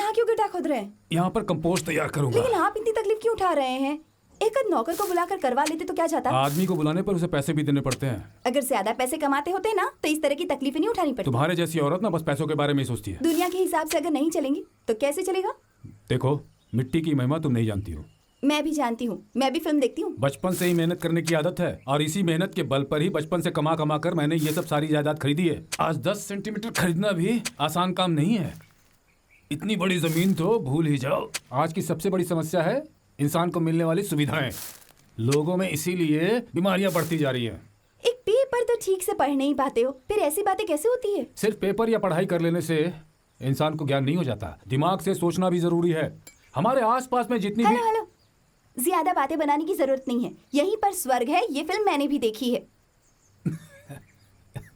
यहाँ क्यों गड्ढा खोद रहे हैं? यहाँ पर कंपोस्ट तैयार करूंगा। लेकिन आप इतनी तकलीफ क्यों उठा रहे हैं? एक नौकर को बुलाकर करवा लेते तो क्या जाता? आदमी को बुलाने पर उसे पैसे भी देने पड़ते हैं। अगर ज्यादा पैसे कमाते होते ना तो इस तरह की तकलीफें नहीं उठानी पड़ती। तुम्हारे जैसी औरत ना बस पैसों के बारे में ही सोचती है। दुनिया के हिसाब से अगर नहीं चलेंगी तो कैसे चलेगा? देखो, मिट्टी की महिमा तुम नहीं जानती हो। मैं भी जानती हूँ, मैं भी फिल्म देखती हूँ। बचपन से ही मेहनत करने की आदत है और इसी मेहनत के बल पर ही बचपन से कमा कमा कर मैंने ये सब सारी जायदाद खरीदी है। आज 10 सेंटीमीटर खरीदना भी आसान काम नहीं है। इतनी बड़ी जमीन तो भूल ही जाओ। आज की सबसे बड़ी समस्या है इंसान को मिलने वाली सुविधाएं। लोगों में इसीलिए बीमारियां बढ़ती जा रही हैं। एक पेपर तो ठीक से पढ़ नहीं पाते हो, फिर ऐसी बातें कैसे होती है? सिर्फ पेपर या पढ़ाई कर लेने से इंसान को ज्ञान नहीं हो जाता, दिमाग से सोचना भी जरूरी है। हमारे आसपास में जितनी भी हेलो, ज्यादा बातें बनाने की जरूरत नहीं है। यहीं पर स्वर्ग है, ये फिल्म मैंने भी देखी है।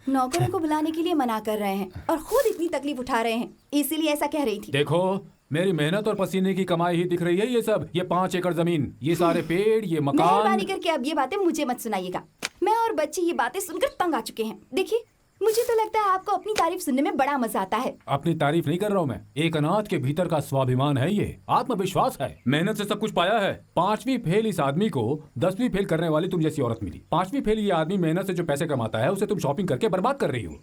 नौकरों को बुलाने के लिए मना कर रहे हैं और खुद इतनी तकलीफ उठा रहे हैं, इसीलिए ऐसा कह रही थी। देखो, मेरी मेहनत और पसीने की कमाई ही दिख रही है। ये सब, ये 5 एकड़ जमीन, ये सारे पेड़, ये मकान। मेहरबानी करके अब ये बातें मुझे मत सुनाइएगा। मैं और बच्चे ये बातें सुनकर तंग आ चुके हैं। देखिए, मुझे तो लगता है आपको अपनी तारीफ सुनने में बड़ा मजा आता है। अपनी तारीफ नहीं कर रहा हूँ मैं। एक अनाथ के भीतर का स्वाभिमान है, ये आत्मविश्वास है। मेहनत से सब कुछ पाया है। 5वीं फेल इस आदमी को 10वीं फेल करने वाली तुम जैसी औरत मिली। 5वीं फेल ये आदमी मेहनत से जो पैसे कमाता है उसे तुम शॉपिंग करके बर्बाद कर रही हो।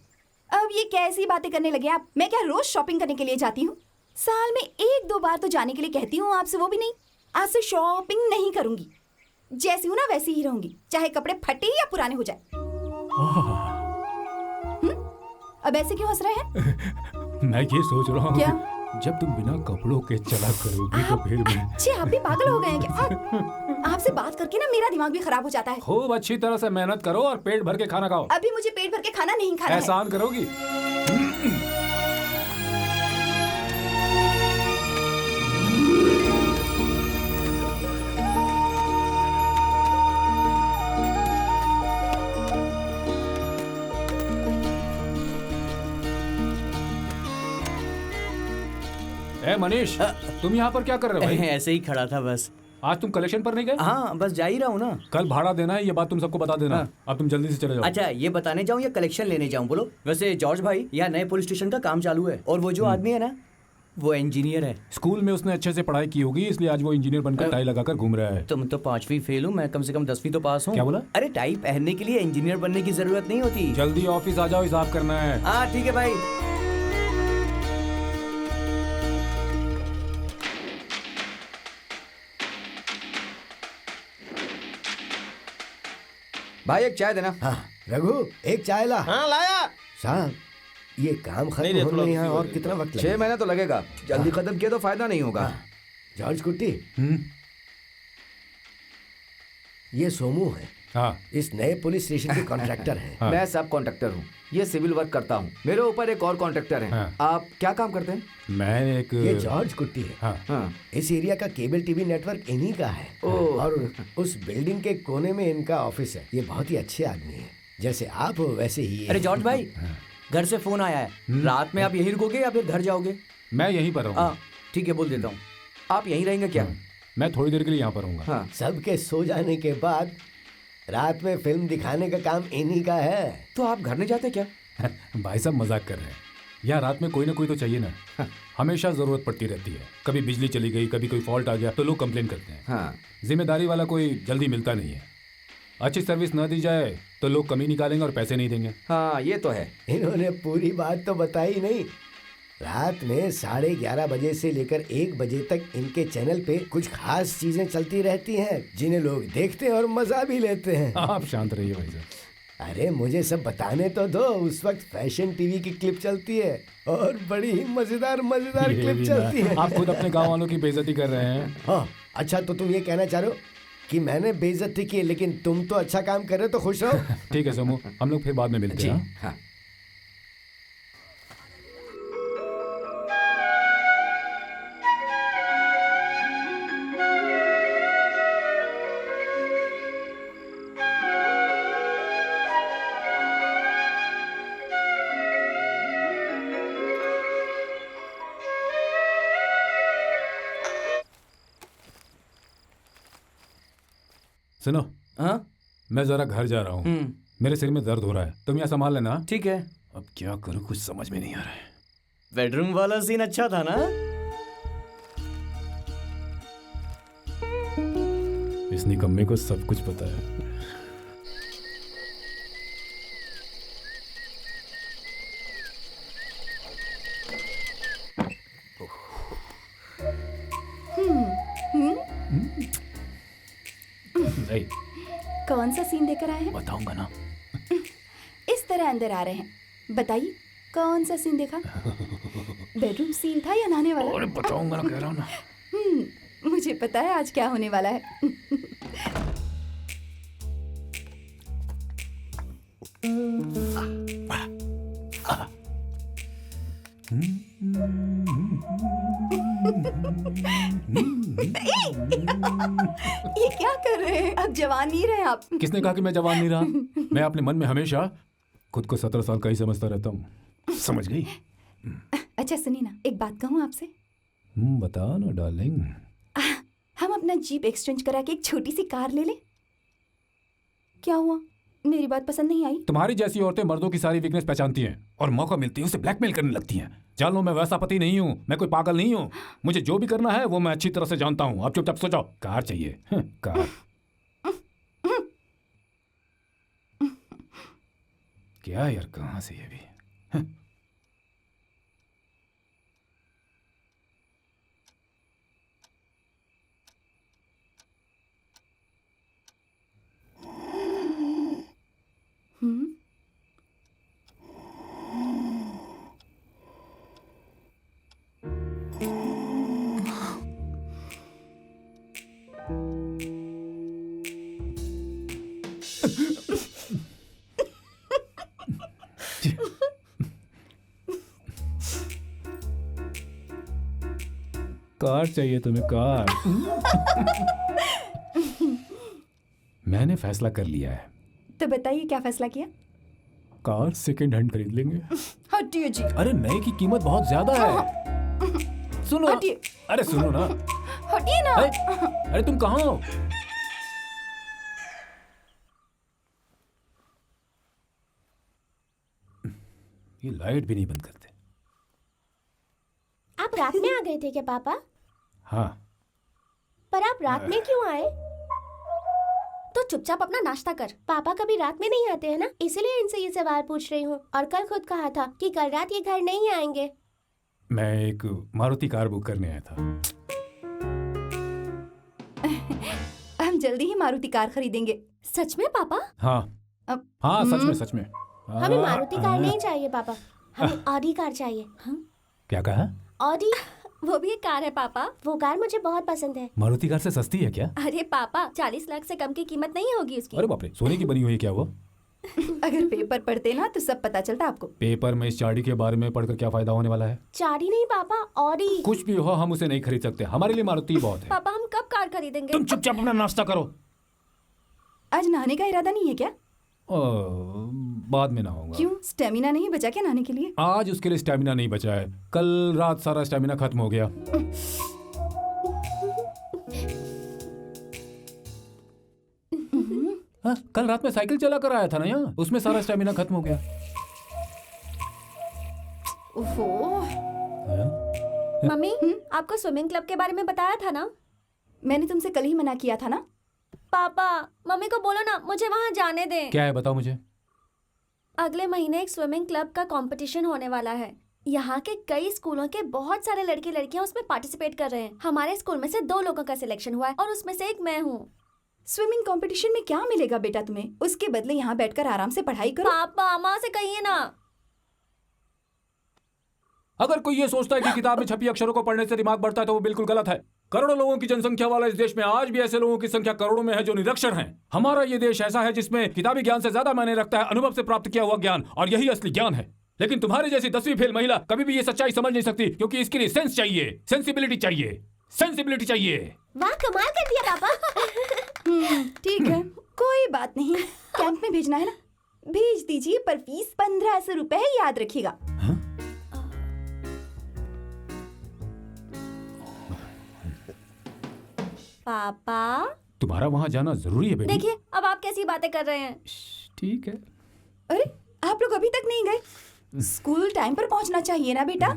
अब ये कैसी बातें करने लगे आप? मैं क्या रोज शॉपिंग करने के लिए जाती हूँ? साल में 1-2 बार तो जाने के लिए कहती हूँ आपसे, वो भी नहीं। आज से शॉपिंग नहीं करूंगी। जैसी हूँ ना वैसी ही रहूंगी, चाहे कपड़े फटे या पुराने हो जाए। अब ऐसे क्यों हंस रहे हैं? मैं ये सोच रहा हूँ क्या? जब तुम बिना कपड़ों के चला करोगी तो फिर मैं आप भी पागल हो गए हैं क्या? आपसे बात करके ना मेरा दिमाग भी खराब हो जाता है। खूब अच्छी तरह से मेहनत करो और पेट भर के खाना खाओ। अभी मुझे पेट भर के खाना नहीं खाना है। एहसान करोगी? ए मनीष, तुम यहाँ पर क्या कर रहे हो भाई? ऐसे ही खड़ा था बस। आज तुम कलेक्शन पर नहीं गए? हाँ, बस जा ही रहा हूँ ना। कल भाड़ा देना है, ये बात तुम सबको बता देना। हाँ। अब तुम जल्दी से चले जाओ। अच्छा, ये बताने जाऊँ या कलेक्शन लेने जाऊँ? बोलो। वैसे जॉर्ज भाई, यहाँ नए पुलिस स्टेशन का काम चालू है और वो जो आदमी है ना, वो इंजीनियर है। स्कूल में उसने अच्छे से पढ़ाई की होगी, इसलिए आज वो इंजीनियर बनकर टाई लगाकर घूम रहा है। तुम तो 5वीं फेल हो, मैं कम से कम 10वीं तो पास हूँ। क्या बोला? अरे टाई पहनने के लिए इंजीनियर बनने की जरूरत नहीं होती। जल्दी ऑफिस आ जाओ, हिसाब करना है। हाँ ठीक है भाई। भाई एक चाय देना। हाँ रघु, एक चाय ला। हाँ लाया। साहब, ये काम खत्म नहीं, होने थोड़ा यहाँ रुकिए, और रुकिए। कितना वक्त 6 लगेगा? महीना तो लगेगा। जल्दी खत्म किया तो फायदा नहीं होगा। जॉर्ज कुट्टी, ये सोमू है। हाँ। इस नए पुलिस स्टेशन के कॉन्ट्रैक्टर हैं। हाँ। मैं सब कॉन्ट्रैक्टर हूँ, ये सिविल वर्क करता हूँ। मेरे ऊपर एक और कॉन्ट्रैक्टर है। हाँ। आप क्या काम करते हैं? मैं एक ये जॉर्ज कुट्टी है। हाँ। हाँ। इस एरिया का केबल टीवी नेटवर्क इन्हीं का है। ओह। और उस बिल्डिंग के कोने में इनका ऑफिस है। ये बहुत ही अच्छे आदमी हैं, जैसे आप हो वैसे ही ये। अरे जॉर्ज भाई, घर से फोन आया है। रात में आप यहीं रुकोगे या फिर घर जाओगे? मैं यहीं पर रहूंगा। ठीक है, बोल देता हूँ। आप यहीं रहेंगे क्या? मैं थोड़ी देर के लिए यहाँ पर रहूंगा। हाँ। सबके सो जाने के बाद रात में फिल्म दिखाने का काम इन्हीं का है। तो आप घर नहीं जाते क्या? भाई साहब मजाक कर रहे हैं। यहाँ रात में कोई ना कोई तो चाहिए ना। हमेशा जरूरत पड़ती रहती है। कभी बिजली चली गई, कभी कोई फॉल्ट आ गया तो लोग कंप्लेन करते हैं। हाँ। जिम्मेदारी वाला कोई जल्दी मिलता नहीं है। अच्छी सर्विस न दी जाए तो लोग कमी निकालेंगे और पैसे नहीं देंगे। हाँ ये तो है। इन्होंने पूरी बात तो बताई नहीं। रात में 11:30 बजे से लेकर 1 बजे तक इनके चैनल पे कुछ खास चीजें चलती रहती हैं, जिन्हें लोग देखते हैं और मजा भी लेते हैं। आप शांत रहिए भाई साहब। अरे मुझे सब बताने तो दो। उस वक्त फैशन टीवी की क्लिप चलती है और बड़ी ही मजेदार मजेदार ये क्लिप भी चलती ना। है। आप खुद अपने गांव वालों की बेइज्जती कर रहे हैं। हाँ, अच्छा तो तुम ये कहना चाह रहे हो कि मैंने बेइज्जती की, लेकिन तुम तो अच्छा काम कर रहे हो तो खुश रहो। ठीक है सोमू, हम लोग फिर बाद में मिलते जी हैं। हाँ। सुनो, हाँ मैं जरा घर जा रहा हूँ। मेरे सिर में दर्द हो रहा है, तुम यहाँ संभाल लेना। ठीक है। अब क्या करूँ, कुछ समझ में नहीं आ रहा है। बेडरूम वाला सीन अच्छा था ना? इस निकम्मे को सब कुछ पता है। नहीं, कौन सा सीन देकर आए हैं? बताऊंगा ना। इस तरह अंदर आ रहे हैं, बताइए कौन सा सीन देखा? बेडरूम सीन था या नहाने वाला? अरे बताऊंगा ना, कह रहा हूं ना। मुझे पता है आज क्या होने वाला है। ये क्या कर रहे हैं? अब जवान नहीं रहे आप। किसने कहा कि मैं जवान नहीं रहा? मैं अपने मन में हमेशा खुद को 17 साल का ही समझता रहता हूँ। समझ गई? अच्छा सुनिए ना, एक बात कहूँ आपसे। बता ना डार्लिंग। हम अपना जीप एक्सचेंज करा के एक छोटी सी कार ले लें? क्या हुआ, मेरी बात पसंद नहीं आई? तुम्हारी जैसी औरतें मर्दों की सारी वीकनेस पहचानती हैं और मौका मिलती है उसे ब्लैकमेल करने लगती हैं। जान लो, मैं वैसा पति नहीं हूँ, मैं कोई पागल नहीं हूँ। मुझे जो भी करना है वो मैं अच्छी तरह से जानता हूँ। आप चुपचाप सो जाओ। कार चाहिए? कार? क्या यार, कहाँ से ये भी? कार चाहिए तुम्हें? कार? मैंने फैसला कर लिया है। तो बताइए क्या फैसला किया? कार सेकंड हैंड खरीद लेंगे। हटिए जी। अरे नए की कीमत बहुत ज्यादा है। सुनो। हटिए। अरे सुनो ना। हटिए ना। अरे तुम कहाँ हो? ये लाइट भी नहीं बंद करते। आप रात में आ गए थे क्या पापा? हाँ। पर आप रात में क्यों आए? तो चुपचाप अपना नाश्ता कर। पापा कभी रात में नहीं आते हैं ना, इसलिए इनसे ये सवाल पूछ रही हूँ। और कल खुद कहा था कि कल रात ये घर नहीं आएंगे। मैं एक मारुति कार बुक करने आया था। हम जल्दी ही मारुति कार खरीदेंगे। सच में पापा? हाँ हाँ, सच में सच में। हमें मारुति कार नहीं चाहिए पापा, हमें ऑडी कार चाहिए। क्या कहा? ऑडी। वो भी एक कार है पापा। वो कार मुझे बहुत पसंद है। मारुति कार से सस्ती है क्या? अरे पापा, 40 लाख से कम की कीमत नहीं होगी उसकी। अरे बाप रे, सोने की बनी हुई है क्या वो? अगर पेपर पढ़ते ना तो सब पता चलता आपको। पेपर में इस चाड़ी के बारे में पढ़कर क्या फायदा होने वाला है? चाड़ी नहीं पापा, ऑडी। कुछ भी हो, हम उसे नहीं खरीद सकते। हमारे लिए मारुति बहुत है। पापा हम कब कार खरीदेंगे? तुम चुपचाप अपना नाश्ता करो। आज नहाने का इरादा नहीं है क्या? बाद में नहाऊंगा। क्यों, स्टेमिना नहीं बचा क्या नहाने के लिए? आज उसके लिए स्टेमिना नहीं बचा है। कल रात सारा स्टेमिना खत्म हो गया। हाँ, कल रात में साइकिल चला कर आया था ना यहाँ, उसमें सारा स्टेमिना खत्म हो गया। ओहो। मम्मी, आपको स्विमिंग क्लब के बारे में बताया था ना? मैंने तुमसे कल ही मना किया था ना। पापा, मम्मी को बोलो ना मुझे वहाँ जाने दें। क्या है बताओ मुझे। अगले महीने एक स्विमिंग क्लब का कंपटीशन होने वाला है। यहाँ के कई स्कूलों के बहुत सारे लड़के लड़कियाँ उसमें पार्टिसिपेट कर रहे हैं। हमारे स्कूल में से 2 लोगों का सिलेक्शन हुआ है और उसमें से एक मैं हूँ। स्विमिंग कंपटीशन में क्या मिलेगा बेटा तुम्हें? उसके बदले यहाँ बैठकर आराम से पढ़ाई करो। पापा, माँ से कहिए ना। अगर कोई ये सोचता है कि किताब में छपी अक्षरों को पढ़ने से दिमाग बढ़ता है तो वो बिल्कुल गलत है। करोड़ों लोगों की जनसंख्या वाला इस देश में आज भी ऐसे लोगों की संख्या करोड़ों में है जो निरक्षर हैं। हमारा ये देश ऐसा है जिसमें किताबी ज्ञान से ज्यादा मायने रखता है अनुभव से प्राप्त किया हुआ ज्ञान, और यही असली ज्ञान है। लेकिन तुम्हारी जैसी 10वीं फेल महिला कभी भी ये सच्चाई समझ नहीं सकती, क्योंकि इसके लिए सेंस चाहिए, सेंसिबिलिटी चाहिए, सेंसिबिलिटी चाहिए। वाह, कमाल कर दिया पापा। ठीक है, कोई बात नहीं। कैंप में भेजना है ना, भेज दीजिए, पर फीस 1500 रुपए है, याद रखिएगा। पापा, तुम्हारा वहां जाना जरूरी है बेटी। देखिए अब आप कैसी बातें कर रहे हैं। ठीक है। अरे आप लोग अभी तक नहीं गए? स्कूल टाइम पर पहुंचना चाहिए ना बेटा।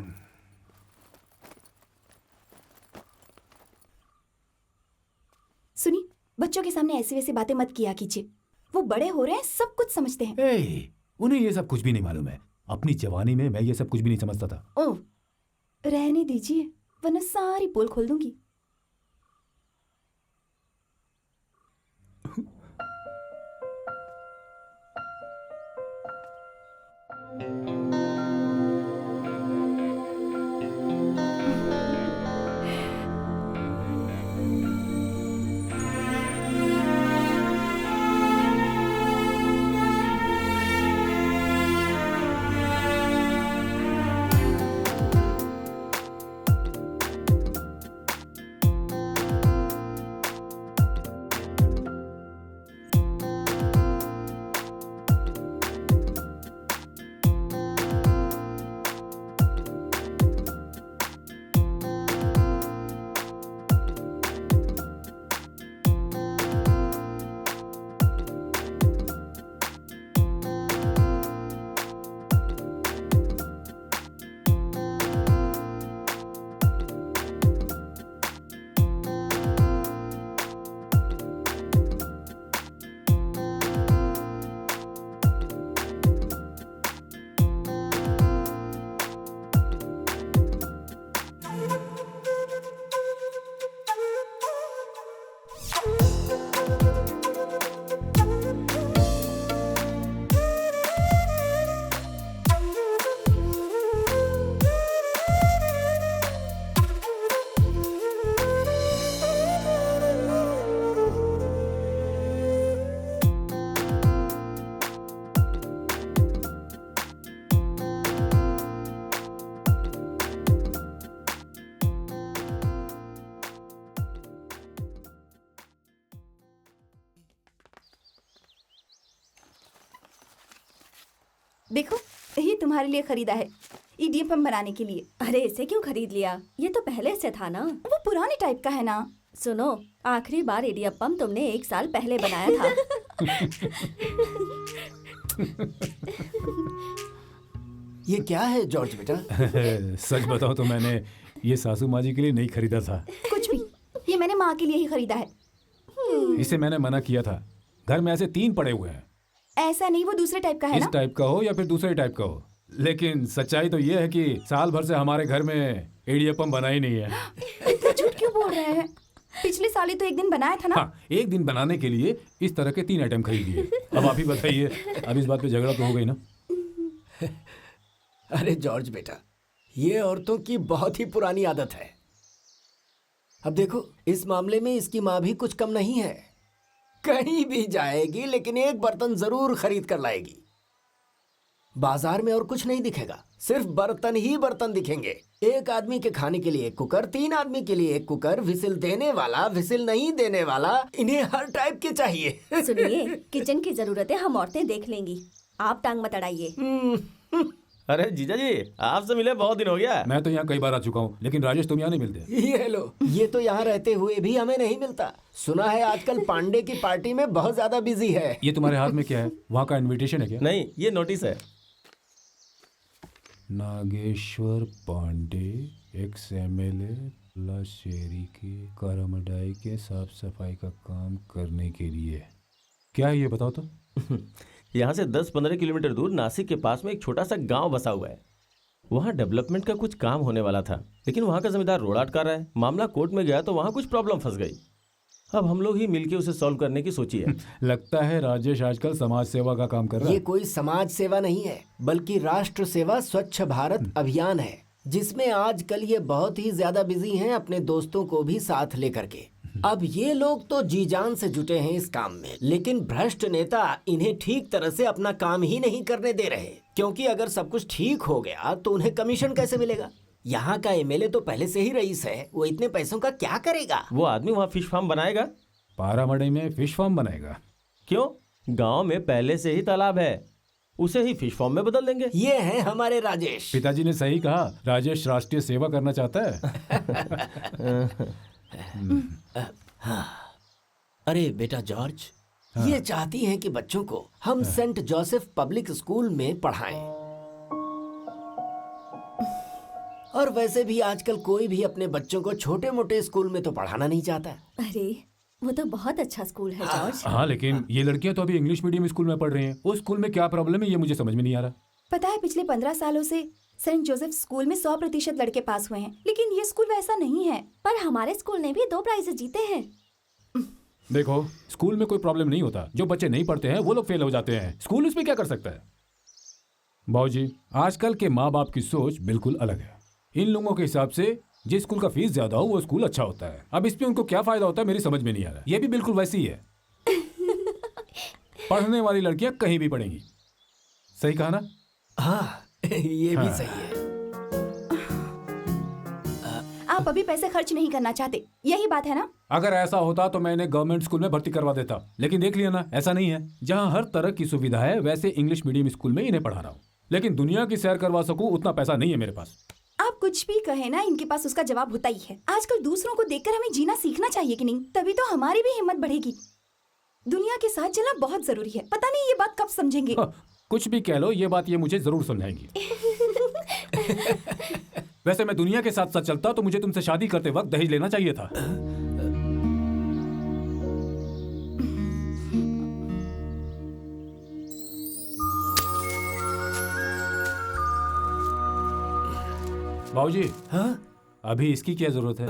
सुनिए, बच्चों के सामने ऐसी वैसी बातें मत किया कीजिए। वो बड़े हो रहे हैं, सब कुछ समझते हैं। उन्हें ये सब कुछ भी नहीं मालूम है। अपनी जवानी में मैं ये सब कुछ भी नहीं समझता था। ओह, रहने दीजिए वरना सारी पोल खोल दूंगी। देखो, ये तुम्हारे लिए खरीदा है, इडियम बनाने के लिए। अरे इसे क्यों खरीद लिया? ये तो पहले से था ना। वो पुराने टाइप का है ना। सुनो, आखिरी बार इडियप्पम तुमने 1 साल पहले बनाया था। ये क्या है जॉर्ज बेटा? सच बताओ तो मैंने ये सासू माँ जी के लिए नहीं खरीदा था। कुछ भी, ये मैंने माँ के लिए ही खरीदा है। इसे मैंने मना किया था। घर में ऐसे 3 पड़े हुए हैं। ऐसा नहीं, वो दूसरे टाइप का है इस ना। टाइप का हो या फिर दूसरे टाइप का हो, लेकिन सच्चाई तो ये है कि साल भर से हमारे घर में इडियप्पम बना ही नहीं है। इतना झूठ क्यों बोल रहे हैं? पिछले साल ही तो एक दिन बनाया था ना। हाँ, एक दिन बनाने के लिए इस तरह के 3 आइटम खरीद लिए। अब आप ही बताइए, अब इस बात पे झगड़ा तो हो गई ना। अरे जॉर्ज बेटा, ये औरतों की बहुत ही पुरानी आदत है। अब देखो, इस मामले में इसकी माँ भी कुछ कम नहीं है। कहीं भी जाएगी लेकिन एक बर्तन जरूर खरीद कर लाएगी। बाजार में और कुछ नहीं दिखेगा, सिर्फ बर्तन ही बर्तन दिखेंगे। एक आदमी के खाने के लिए एक कुकर, 3 आदमी के लिए एक कुकर, विसिल देने वाला, विसिल नहीं देने वाला, इन्हें हर टाइप के चाहिए। सुनिए, किचन की जरूरतें हम औरतें देख लेंगी, आप टांग मत अड़ाइए। अरे जीजा जी, आपसे मिले बहुत दिन हो गया। मैं तो यहाँ कई बार आ चुका हूँ, लेकिन राजेश तुम यहाँ नहीं मिलते। ये लो, ये तो यहाँ रहते हुए भी हमें नहीं मिलता। सुना है आजकल पांडे की पार्टी में बहुत ज्यादा बिजी है। ये तुम्हारे हाथ में क्या है? वहाँ का इनविटेशन है क्या? नहीं, ये नोटिस है। नागेश्वर पांडे, एक्स MLA, शेरी के करमडाई के साफ सफाई का काम करने के लिए। क्या है ये बताओ तो। यहाँ से 10-15 किलोमीटर दूर नासिक के पास में एक छोटा सा गांव बसा हुआ है। वहाँ डेवलपमेंट का कुछ काम होने वाला था, लेकिन वहाँ का जमींदार रोड अटका रहा है। मामला कोर्ट में गया तो वहाँ कुछ प्रॉब्लम फंस गई। अब हम लोग ही मिलके उसे सॉल्व करने की सोची है। लगता है राजेश आजकल समाज सेवा का काम कर रहा ये है। कोई समाज सेवा नहीं है, बल्कि राष्ट्र सेवा स्वच्छ भारत अभियान है, जिसमें आजकल ये बहुत ही ज्यादा बिजी हैं अपने दोस्तों को भी साथ लेकर के। अब ये लोग तो जी जान से जुटे हैं इस काम में, लेकिन भ्रष्ट नेता इन्हें ठीक तरह से अपना काम ही नहीं करने दे रहे, क्योंकि अगर सब कुछ ठीक हो गया तो उन्हें कमीशन कैसे मिलेगा? यहाँ का MLA तो पहले से ही रईस है, वो इतने पैसों का क्या करेगा? वो आदमी वहाँ फिश फार्म बनाएगा। पारामढ़ी में फिश फार्म बनाएगा? क्यों? गांव में पहले से ही तालाब है, उसे ही फिश फार्म में बदल देंगे। ये है हमारे राजेश। पिताजी ने सही कहा, राजेश राष्ट्रीय सेवा करना चाहता है। अरे बेटा जॉर्ज, ये चाहती हैं कि बच्चों को हम सेंट जोसेफ पब्लिक स्कूल में पढ़ाएं। और वैसे भी आजकल कोई भी अपने बच्चों को छोटे मोटे स्कूल में तो पढ़ाना नहीं चाहता। अरे वो तो बहुत अच्छा स्कूल है जॉर्ज। हाँ, लेकिन ये लड़कियां तो अभी इंग्लिश मीडियम स्कूल में पढ़ रही हैं। उस स्कूल में क्या प्रॉब्लम है ये मुझे समझ में नहीं आ रहा। पता है पिछले 15 सालों से सेंट जोसेफ स्कूल में 100% लड़के पास हुए हैं, लेकिन ये स्कूल वैसा नहीं है। पर हमारे स्कूल ने भी 2 प्राइजेस जीते हैं। देखो, स्कूल में कोई प्रॉब्लम नहीं होता। जो बच्चे नहीं पढ़ते हैं वो लोग फेल हो जाते हैं। स्कूल उसमें क्या कर सकता है? बाबूजी, आजकल के माँ बाप की सोच बिल्कुल अलग है। इन लोगों के हिसाब से जिस स्कूल का फीस ज्यादा हो वो स्कूल अच्छा होता है। अब इसमें उनको क्या फायदा होता है मेरी समझ में नहीं आ रहा। ये भी बिल्कुल वैसी ही है। पढ़ने वाली लड़कियां कहीं भी पढ़ेंगी। सही कहा ना? हाँ, ये भी हाँ। सही है। आप अभी पैसे खर्च नहीं करना चाहते, यही बात है ना? अगर ऐसा होता तो मैं इन्हें गवर्नमेंट स्कूल में भर्ती करवा देता, लेकिन देख लिया ना, ऐसा नहीं है। जहाँ हर तरह की सुविधा है वैसे इंग्लिश मीडियम स्कूल में इन्हें पढ़ा रहा हूँ, लेकिन दुनिया की सैर करवा सकूं उतना पैसा नहीं है मेरे पास। आप कुछ भी कहे ना, इनके पास उसका जवाब होता ही है। आजकल दूसरों को देखकर हमें जीना सीखना चाहिए कि नहीं? तभी तो हमारी भी हिम्मत बढ़ेगी। दुनिया के साथ चलना बहुत जरूरी है। पता नहीं ये बात कब समझेंगे। कुछ भी कह लो, ये बात ये मुझे जरूर समझाएंगी। वैसे मैं दुनिया के साथ साथ चलता तो मुझे तुमसे शादी करते वक्त दहेज लेना चाहिए था। बाबूजी, हाँ? अभी इसकी क्या जरूरत है?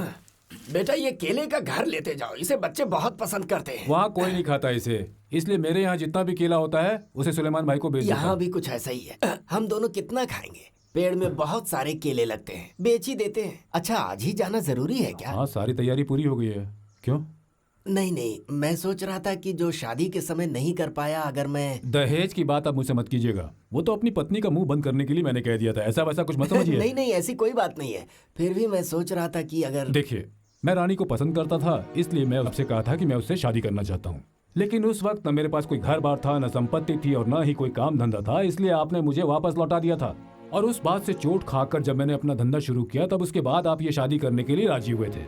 बेटा, ये केले का घर लेते जाओ, इसे बच्चे बहुत पसंद करते हैं। वहाँ कोई नहीं खाता इसे, इसलिए मेरे यहाँ जितना भी केला होता है उसे सुलेमान भाई को बेच देता यहाँ हूँ। भी कुछ ऐसा ही है। हम दोनों कितना खाएंगे? पेड़ में बहुत सारे केले लगते हैं, बेच ही देते हैं। अच्छा, आज ही जाना जरूरी है क्या? हाँ, सारी तैयारी पूरी हो गई है। क्यों? नहीं नहीं, मैं सोच रहा था कि जो शादी के समय नहीं कर पाया, अगर मैं दहेज की बात आप मुझसे मत कीजिएगा। वो तो अपनी पत्नी का मुंह बंद करने के लिए मैंने कह दिया था। ऐसा वैसा कुछ मत समझिए। नहीं नहीं, ऐसी कोई बात नहीं है। फिर भी मैं सोच रहा था कि अगर देखिए, मैं रानी को पसंद करता था, इसलिए मैं उससे कहा था कि मैं उससे शादी करना चाहता हूँ। लेकिन उस वक्त न मेरे पास कोई घर बार था, न संपत्ति थी और न ही कोई काम धंधा था, इसलिए आपने मुझे वापस लौटा दिया था। और उस बात से चोट खाकर जब मैंने अपना धंधा शुरू किया, तब उसके बाद आप ये शादी करने के लिए राजी हुए थे।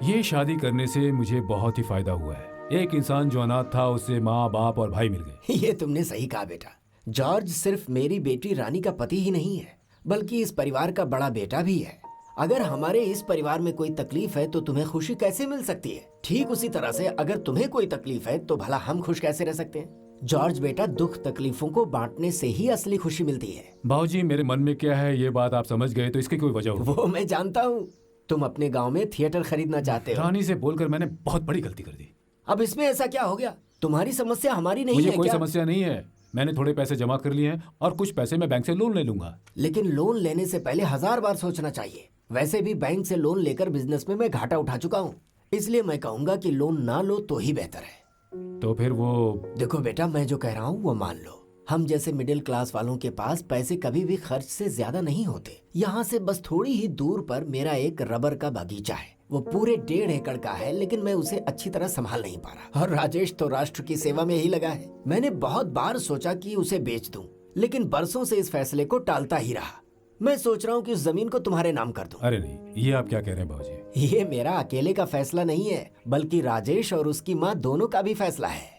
ये शादी करने से मुझे बहुत ही फायदा हुआ है। एक इंसान जो अनाथ था, उससे माँ बाप और भाई मिल गए। ये तुमने सही कहा बेटा। जॉर्ज सिर्फ मेरी बेटी रानी का पति ही नहीं है, बल्कि इस परिवार का बड़ा बेटा भी है। अगर हमारे इस परिवार में कोई तकलीफ है तो तुम्हें खुशी कैसे मिल सकती है? ठीक उसी तरह से अगर तुम्हें कोई तकलीफ है तो भला हम खुश कैसे रह सकते हैं? जॉर्ज बेटा, दुख तकलीफों को बांटने से ही असली खुशी मिलती है। बाबूजी, मेरे मन में क्या है ये बात आप समझ गए तो इसकी कोई वजह हो। वो मैं जानता हूँ। तुम अपने गांव में थिएटर खरीदना चाहते हो। रानी से बोलकर मैंने बहुत बड़ी गलती कर दी। अब इसमें ऐसा क्या हो गया? तुम्हारी समस्या हमारी नहीं मुझे है कोई क्या? समस्या नहीं है। मैंने थोड़े पैसे जमा कर लिए हैं और कुछ पैसे मैं बैंक से लोन ले लूंगा। लेकिन लोन लेने से पहले 1000 बार सोचना चाहिए। वैसे भी बैंक से लोन लेकर बिजनेस में मैं घाटा उठा चुका हूँ, इसलिए मैं कहूँगा कि लोन ना लो तो ही बेहतर है। तो फिर वो देखो बेटा, मैं जो कह रहा हूँ वो मान लो। हम जैसे मिडिल क्लास वालों के पास पैसे कभी भी खर्च से ज्यादा नहीं होते। यहाँ से बस थोड़ी ही दूर पर मेरा एक रबर का बगीचा है। वो पूरे 1.5 एकड़ का है, लेकिन मैं उसे अच्छी तरह संभाल नहीं पा रहा। और राजेश तो राष्ट्र की सेवा में ही लगा है। मैंने बहुत बार सोचा कि उसे बेच दूं, लेकिन बरसों से इस फैसले को टालता ही रहा। मैं सोच रहा हूँ कि उस जमीन को तुम्हारे नाम कर दूं। अरे नहीं, ये आप क्या कह रहे हैं बाबूजी? ये मेरा अकेले का फैसला नहीं है, बल्कि राजेश और उसकी माँ दोनों का भी फैसला है।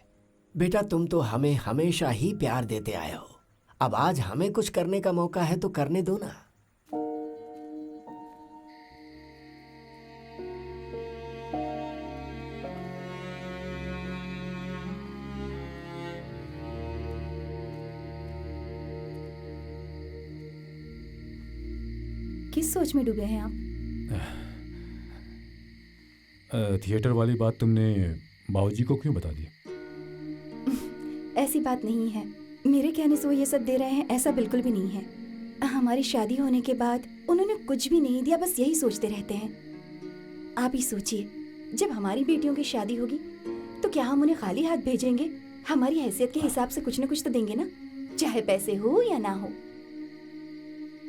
बेटा, तुम तो हमें हमेशा ही प्यार देते आए हो। अब आज हमें कुछ करने का मौका है तो करने दो ना। किस सोच में डूबे हैं आप? थिएटर वाली बात तुमने बाबूजी को क्यों बता दी? ऐसी बात नहीं है। मेरे कहने से वो ये सब दे रहे हैं, ऐसा बिल्कुल भी नहीं है। हमारी शादी होने के बाद उन्होंने कुछ भी नहीं दिया, बस यही सोचते रहते हैं। आप ही सोचिए, जब हमारी बेटियों की शादी होगी तो क्या हम उन्हें खाली हाथ भेजेंगे? हमारी हैसियत के हिसाब से कुछ न कुछ तो देंगे ना, चाहे पैसे हो या ना हो।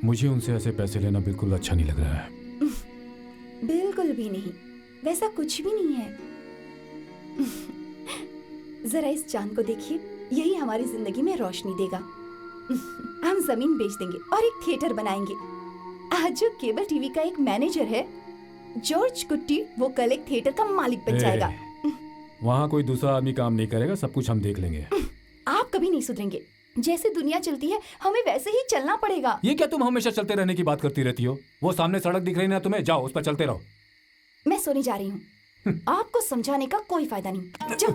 मुझे उनसे ऐसे पैसे लेना बिल्कुल अच्छा नहीं लग रहा है। बिल्कुल भी नहीं, वैसा कुछ भी नहीं है। जरा इस चांद को देखिए, यही हमारी जिंदगी में रोशनी देगा। हम जमीन बेच देंगे और एक थिएटर बनाएंगे। आज जो केबल टीवी का एक मैनेजर है जॉर्ज कुट्टी, वो कल एक थिएटर का मालिक बन जाएगा। वहाँ कोई दूसरा आदमी काम नहीं करेगा, सब कुछ हम देख लेंगे। आप कभी नहीं सुधरेंगे। जैसे दुनिया चलती है हमें वैसे ही चलना पड़ेगा। ये क्या तुम हमेशा चलते रहने की बात करती रहती हो? वो सामने सड़क दिख रही ना तुम्हें, जाओ उस पर चलते रहो। मैं सोने जा रही हूँ। आपको समझाने का कोई फायदा नहीं। जाओ।